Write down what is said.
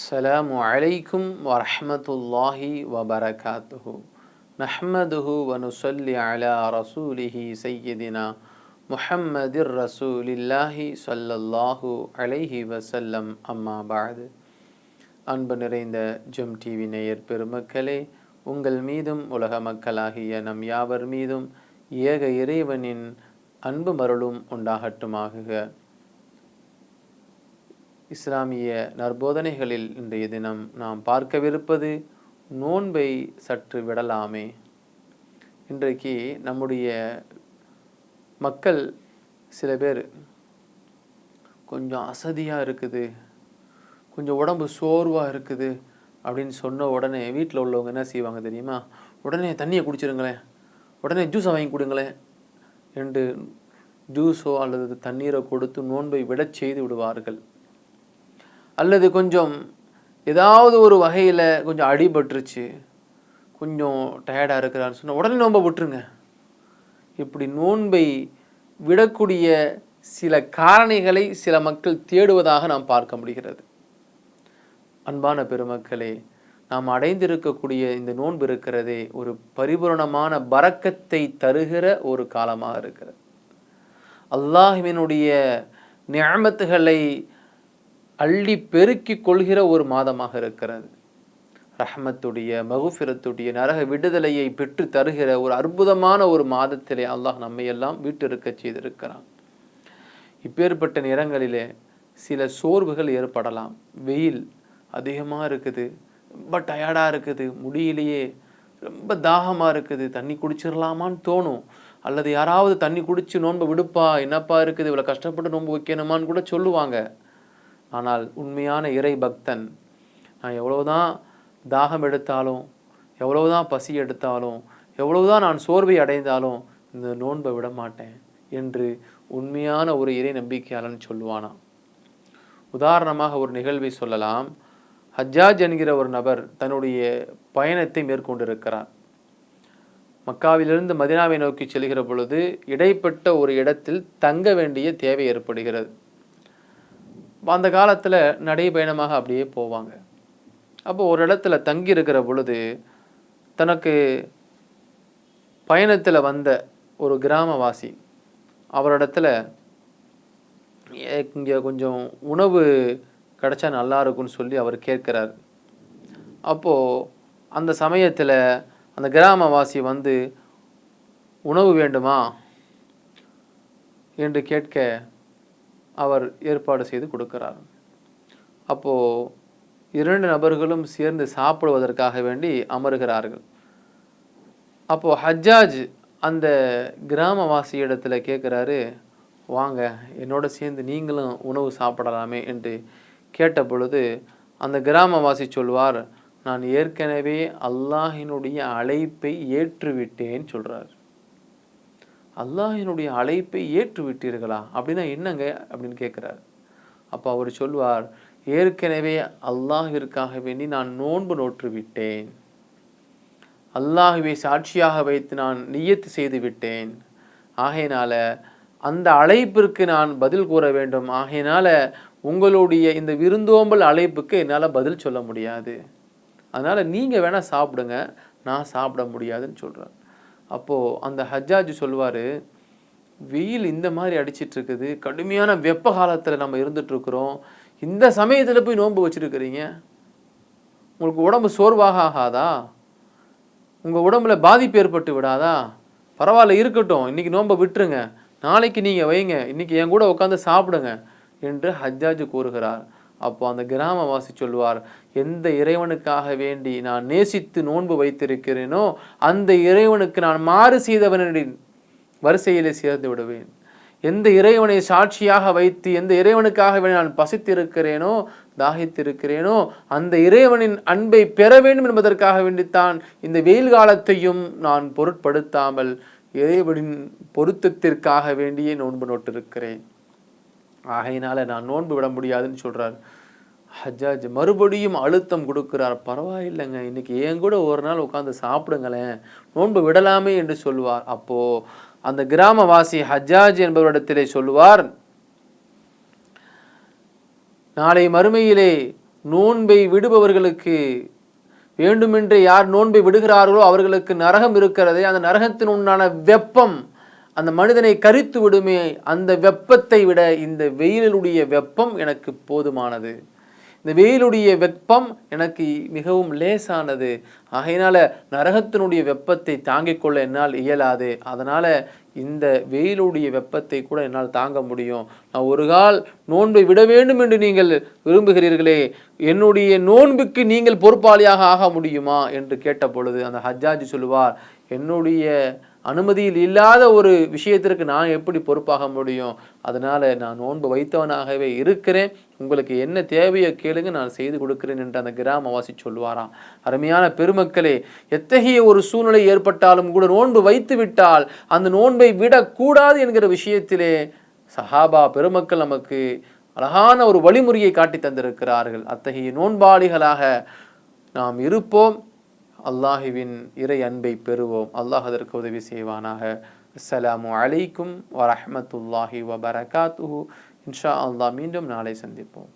அஸ்ஸலாமு அலைக்கும் வரஹ்மத்துல்லாஹி வபரகாத்துஹு. நஹ்மதுஹு வ நுஸல்லி அலா ரசூலிஹி சய்யிதினா முஹம்மதிர் ரசூலில்லாஹி ஸல்லல்லாஹு அலைஹி வஸல்லம். அம்மா பஅது. அன்பு நிறைந்த ஜெம் டிவி நேயர் பெருமக்களே, உங்கள் மீதும் உலக மக்களாகிய நம் யாவர் மீதும் ஏக இறைவனின் அன்பு மருளும் உண்டாகட்டுமாகுக. இஸ்லாமிய நற்போதனைகளில் இன்றைய தினம் நாம் பார்க்கவிருப்பது நோன்பை சற்று விடலாமே. இன்றைக்கு நம்முடைய மக்கள் சில பேர் கொஞ்சம் அசதியாக இருக்குது, கொஞ்சம் உடம்பு சோர்வாக இருக்குது அப்படின்னு சொன்ன உடனே வீட்டில் உள்ளவங்க என்ன செய்வாங்க தெரியுமா? உடனே தண்ணியை குடிச்சிருங்களேன், உடனே ஜூஸை வாங்கி கொடுங்களேன் என்று ஜூஸோ அல்லது தண்ணீரை கொடுத்து நோன்பை விடச் செய்து விடுவார்கள். அல்லது கொஞ்சம் ஏதாவது ஒரு வகையில் கொஞ்சம் அடிபட்டுருச்சு, கொஞ்சம் டயர்டாக இருக்கிறான்னு சொன்னால் உடனே நோன்பை விட்டுருங்க. இப்படி நோன்பை விடக்கூடிய சில காரணிகளை சில மக்கள் தேடுவதாக நாம் பார்க்க முடிகிறது. அன்பான பெருமக்களே, நாம் அடைந்திருக்கக்கூடிய இந்த நோன்பு இருக்கிறதே ஒரு பரிபூரணமான பரக்கத்தை தருகிற ஒரு காலமாக இருக்கிறது. அல்லாஹ்வினுடைய நிஅமத்துகளை அள்ளி பெருக்கி கொள்கிற ஒரு மாதமாக இருக்கிறது. ரஹ்மத்துடைய, மகுஃபிரத்துடைய, நரக விடுதலையை பெற்று தருகிற ஒரு அற்புதமான ஒரு மாதத்திலே அல்லாஹ் நம்மை எல்லாம் வீட்டிருக்க செய்திருக்கிறான். இப்பேற்பட்ட நேரங்களிலே சில சோர்வுகள் ஏற்படலாம். வெயில் அதிகமாக இருக்குது, ரொம்ப டயர்டாக இருக்குது, முடியலையே, ரொம்ப தாகமாக இருக்குது, தண்ணி குடிச்சிடலாமான்னு தோணும். அல்லது யாராவது தண்ணி குடிச்சு நோன்பு விடுப்பா, என்னப்பா இருக்குது, இவ்வளோ கஷ்டப்பட்டு நோன்பு வைக்கணுமான்னு கூட சொல்லுவாங்க. ஆனால் உண்மையான இறை பக்தன், நான் எவ்வளவுதான் தாகம் எடுத்தாலும், எவ்வளவுதான் பசி எடுத்தாலும், எவ்வளவுதான் நான் சோர்வை அடைந்தாலும் இந்த நோன்பை விட மாட்டேன் என்று உண்மையான ஒரு இறை நம்பிக்கையாளன் சொல்லுவானா. உதாரணமாக ஒரு நிகழ்வை சொல்லலாம். ஹஜ்ஜாஜ் என்கிற ஒரு நபர் தன்னுடைய பயணத்தை மேற்கொண்டிருக்கிறார். மக்காவிலிருந்து மதினாவை நோக்கி செல்கிற பொழுது இடைப்பட்ட ஒரு இடத்தில் தங்க வேண்டிய தேவை ஏற்படுகிறது. அந்த காலத்தில் நடைபயணமாக அப்படியே போவாங்க. அப்போ ஒரு இடத்துல தங்கி இருக்கிற பொழுது தனக்கு பயணத்தில் வந்த ஒரு கிராமவாசி அவரிடத்துல இங்கே கொஞ்சம் உணவு கிடைச்சா நல்லா இருக்குன்னு சொல்லி அவர் கேட்குறார். அப்போது அந்த சமயத்தில் அந்த கிராமவாசி வந்து உணவு வேண்டுமா என்று கேட்க அவர் ஏற்பாடு செய்து கொடுக்கிறார். அப்போது இரண்டு நபர்களும் சேர்ந்து சாப்பிடுவதற்காக வேண்டி அமர்கிறார்கள். அப்போது ஹஜ்ஜாஜ் அந்த கிராமவாசி இடத்துல கேட்குறாரு, வாங்க என்னோட சேர்ந்து நீங்களும் உணவு சாப்பிடலாமே என்று கேட்ட பொழுது அந்த கிராமவாசி சொல்வார், நான் ஏற்கனவே அல்லாஹினுடைய அழைப்பை ஏற்றுவிட்டேன்னு சொல்கிறார். அல்லாஹினுடைய அழைப்பை ஏற்று விட்டீர்களா? அப்படின்னா என்னங்க அப்படின்னு கேட்குறார். அப்போ அவர் சொல்வார், ஏற்கனவே அல்லாஹிற்காக வேண்டி நான் நோன்பு நோற்று விட்டேன், அல்லாஹுவை சாட்சியாக வைத்து நான் நியத்து செய்து விட்டேன். ஆகையினால அந்த அழைப்பிற்கு நான் பதில் கூற வேண்டும். ஆகையினால உங்களுடைய இந்த விருந்தோம்பல் அழைப்புக்கு என்னால் பதில் சொல்ல முடியாது. அதனால் நீங்கள் வேணால் சாப்பிடுங்க, நான் சாப்பிட முடியாதுன்னு சொல்கிறார். அப்போது அந்த ஹஜ்ஜாஜ் சொல்வார், வெயில் இந்த மாதிரி அடிச்சிட்டு இருக்குது, கடுமையான வெப்ப காலத்தில் நம்ம இருந்துகிட்ருக்குறோம், இந்த சமயத்தில் போய் நோன்பு வச்சுருக்கிறீங்க, உங்களுக்கு உடம்பு சோர்வாக ஆகாதா? உங்கள் உடம்புல பாதிப்பு ஏற்பட்டு விடாதா? பரவாயில்ல இருக்கட்டும், இன்றைக்கி நோன்பை விட்டுருங்க, நாளைக்கு நீங்கள் வைங்க, இன்றைக்கி என் கூட உட்காந்து சாப்பிடுங்க என்று ஹஜ்ஜாஜ் கூறுகிறார். அப்போ அந்த கிராமவாசி சொல்வார், எந்த இறைவனுக்காக வேண்டி நான் நேசித்து நோன்பு வைத்திருக்கிறேனோ அந்த இறைவனுக்கு நான் மாறு செய்தவனின் வரிசையிலே சேர்ந்து விடுவேன். எந்த இறைவனை சாட்சியாக வைத்து எந்த இறைவனுக்காக வேண்டி நான் பசித்திருக்கிறேனோ தாகித்திருக்கிறேனோ அந்த இறைவனின் அன்பை பெற வேண்டும் என்பதற்காக வேண்டித்தான் இந்த வெயில் காலத்தையும் நான் பொருட்படுத்தாமல் இறைவனின் பொருத்தத்திற்காக வேண்டியே நோன்பு நோட்டிருக்கிறேன். ஆகையினால நான் நோன்பு விட முடியாதுன்னு சொல்கிறார். ஹஜ்ஜாஜ் மறுபடியும் அழுத்தம் கொடுக்கிறார். பரவாயில்லைங்க, இன்னைக்கு ஏன் கூட ஒரு நாள் உட்காந்து சாப்பிடுங்களேன், நோன்பு விடலாமே என்று சொல்லுவார். அப்போது அந்த கிராமவாசி ஹஜ்ஜாஜ் என்பவரிடத்திலே சொல்லுவார், நாளை மறுமையிலே நோன்பை விடுபவர்களுக்கு வேண்டுமென்றே யார் நோன்பை விடுகிறார்களோ அவர்களுக்கு நரகம் இருக்கிறதே, அந்த நரகத்தின் உண்டான வெப்பம் அந்த மனிதனை கரித்து விடுமே, அந்த வெப்பத்தை விட இந்த வெயிலுடைய வெப்பம் எனக்கு போதுமானது, இந்த வெயிலுடைய வெப்பம் எனக்கு மிகவும் லேசானது, ஆகையினால நரகத்தினுடைய வெப்பத்தை தாங்கிக் கொள்ள என்னால் இயலாது, அதனால் இந்த வெயிலுடைய வெப்பத்தை கூட என்னால் தாங்க முடியும், நான் ஒரு கால் நோன்பை விட வேண்டும் என்று நீங்கள் விரும்புகிறீர்களே, என்னுடைய நோன்புக்கு நீங்கள் பொறுப்பாளியாக ஆக முடியுமா என்று கேட்ட பொழுது அந்த ஹஜ்ஜாஜி சொல்லுவார், என்னுடைய அனுமதியில் இல்லாத ஒரு விஷயத்திற்கு நான் எப்படி பொறுப்பாக முடியும், அதனால் நான் நோன்பு வைத்தவனாகவே இருக்கிறேன், உங்களுக்கு என்ன தேவையோ கேளுங்க நான் செய்து கொடுக்கிறேன் என்று அந்த கிராமவாசி சொல்வாராம். அருமையான பெருமக்களே, எத்தகைய ஒரு சூழ்நிலை ஏற்பட்டாலும் கூட நோன்பு வைத்து விட்டால் அந்த நோன்பை விடக்கூடாது என்கிற விஷயத்திலே சஹாபா பெருமக்கள் நமக்கு அழகான ஒரு வழிமுறையை காட்டி தந்திருக்கிறார்கள். அத்தகைய நோன்பாளிகளாக நாம் இருப்போம், அல்லாஹுவின் இறை அன்பை பெறுவோம். அல்லாஹ் அதற்கு உதவி செய்வானாக. அஸ்ஸலாமு அலைக்கும் வரஹ்மத்துல்லாஹி வபரகாத்துஹு. இன்ஷா அல்லாஹ் மீண்டும் நாளை சந்திப்போம்.